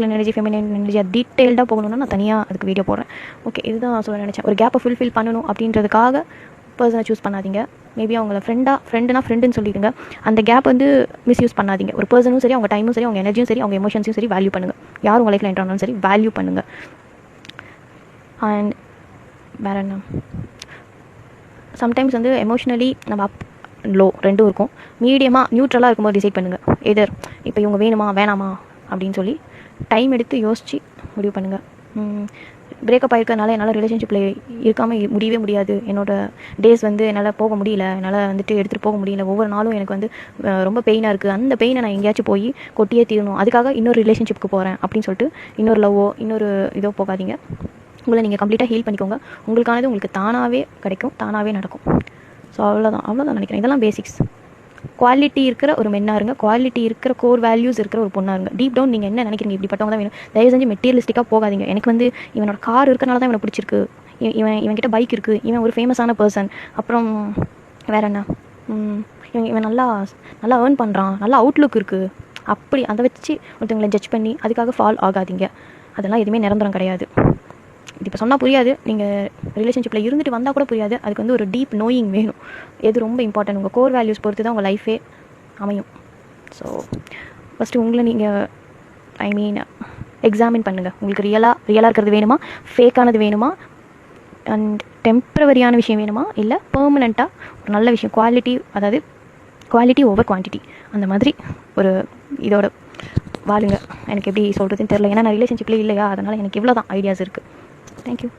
Energy feminine energy டீட்டெயில்டாக போகணுன்னா நான் தனியாக அதுக்கு வீடியோ போடுறேன். ஓகே, இதுதான் சொல்ல நினச்சேன். ஒரு கேப்பை ஃபுல்ஃபில் பண்ணணும் அப்படின்றதுக்காக பர்சனை சூஸ் பண்ணாதீங்க. மேபி அவங்கள ஃப்ரெண்டுன்னு சொல்லிடுங்க. அந்த கேப் வந்து மிஸ்யூஸ் பண்ணாதீங்க. ஒரு பர்சனும் சரி, அவங்க டைமும் சரி, அவங்க எனர்ஜியும் சரி, அவங்க எமோஷன்ஸையும் சரி வேல்யூ பண்ணுங்கள். யார் உங்கள் லைஃப்பில் என்ட்ரானாலும் சரி வேல்யூ பண்ணுங்கள். அண்ட் வேறு என்ன, சம்டைம்ஸ் வந்து எமோஷ்னலி நம்ம அப் லோ ரெண்டும் இருக்கும். மீடியமாக நியூட்ரலாக இருக்கும்போது டிசைட் பண்ணுங்கள். எதர் இப்போ இவங்க வேணுமா வேணாமா அப்படின்னு சொல்லி டைம் எடுத்து யோசித்து முடிவு பண்ணுங்கள். பிரேக்கப் ஆகிருக்கனால என்னால் ரிலேஷன்ஷிப்பில் இருக்காமல் முடியவே முடியாது. என்னோடய டேஸ் வந்து என்னால் போக முடியல, என்னால் வந்துட்டு எடுத்துகிட்டு போக முடியல. ஒவ்வொரு நாளும் எனக்கு வந்து ரொம்ப பெயினாக இருக்குது. அந்த பெயினை நான் எங்கேயாச்சும் போய் கொட்டியே தீரணும், அதுக்காக இன்னொரு ரிலேஷன்ஷிப்புக்கு போகிறேன் அப்படின்னு சொல்லிட்டு இன்னொரு லவ்வோ இன்னொரு இதோ போகாதீங்க. உங்களை நீங்கள் கம்ப்ளீட்டாக ஹீல் பண்ணிக்கோங்க. உங்களுக்கானது உங்களுக்கு தானாகவே கிடைக்கும், தானாகவே நடக்கும். ஸோ அவ்வளோதான் நினைக்கிறேன். இதெல்லாம் பேசிக்ஸ். குவாலிட்டி இருக்கிற ஒரு மென்னாக இருங்க, குவாலிட்டி இருக்கிற கோர் வேல்யூஸ் இருக்கிற ஒரு பொண்ணாக இருங்க. டீப் டவுன் நீங்கள் என்ன நினைக்கிறீங்க, இப்படிப்பட்டவங்க தான் வேணும். தயவு செஞ்சு மெட்டீரியலிஸ்டிக்காக போகாதீங்க. எனக்கு வந்து இவனோட கார் இருக்கிறனால தான் இவனை பிடிச்சிருக்கு, இவன்கிட்ட பைக் இருக்குது, இவன் ஒரு ஃபேமஸான பர்சன், அப்புறம் வேறு என்ன, இவன் நல்லா ஏர்ன் பண்ணுறான், நல்லா அவுட்லுக் இருக்குது, அப்படி அதை வச்சு ஒருத்தவங்களை ஜட்ஜ் பண்ணி அதுக்காக ஃபால் ஆகாதீங்க. அதெல்லாம் எதுவுமே நிரந்தரம் கிடையாது. இது இப்போ சொன்னால் புரியாது, நீங்கள் ரிலேஷன்ஷிப்பில் இருந்துட்டு வந்தால் கூட புரியாது. அதுக்கு வந்து ஒரு டீப் நோயிங் வேணும். எது ரொம்ப இம்பார்ட்டன்ட், உங்கள் கோர் வேல்யூஸ் பொறுத்து தான் உங்கள் லைஃபே அமையும். ஸோ ஃபஸ்ட்டு உங்களை நீங்கள் எக்ஸாமின் பண்ணுங்கள். உங்களுக்கு ரியலாக இருக்கிறது வேணுமா, ஃபேக்கானது வேணுமா, அண்ட் டெம்ப்ரவரியான விஷயம் வேணுமா, இல்லை பெர்மனெண்ட்டாக ஒரு நல்ல விஷயம், அதாவது குவாலிட்டி ஓவர் குவான்டிட்டி, அந்த மாதிரி ஒரு இதோட வாழுங்க. எனக்கு எப்படி சொல்கிறதுன்னு தெரில, ஏன்னா நான் ரிலேஷன்ஷிப்லேயே இல்லையா, அதனால் எனக்கு இவ்வளோ தான் ஐடியாஸ் இருக்குது. Thank you.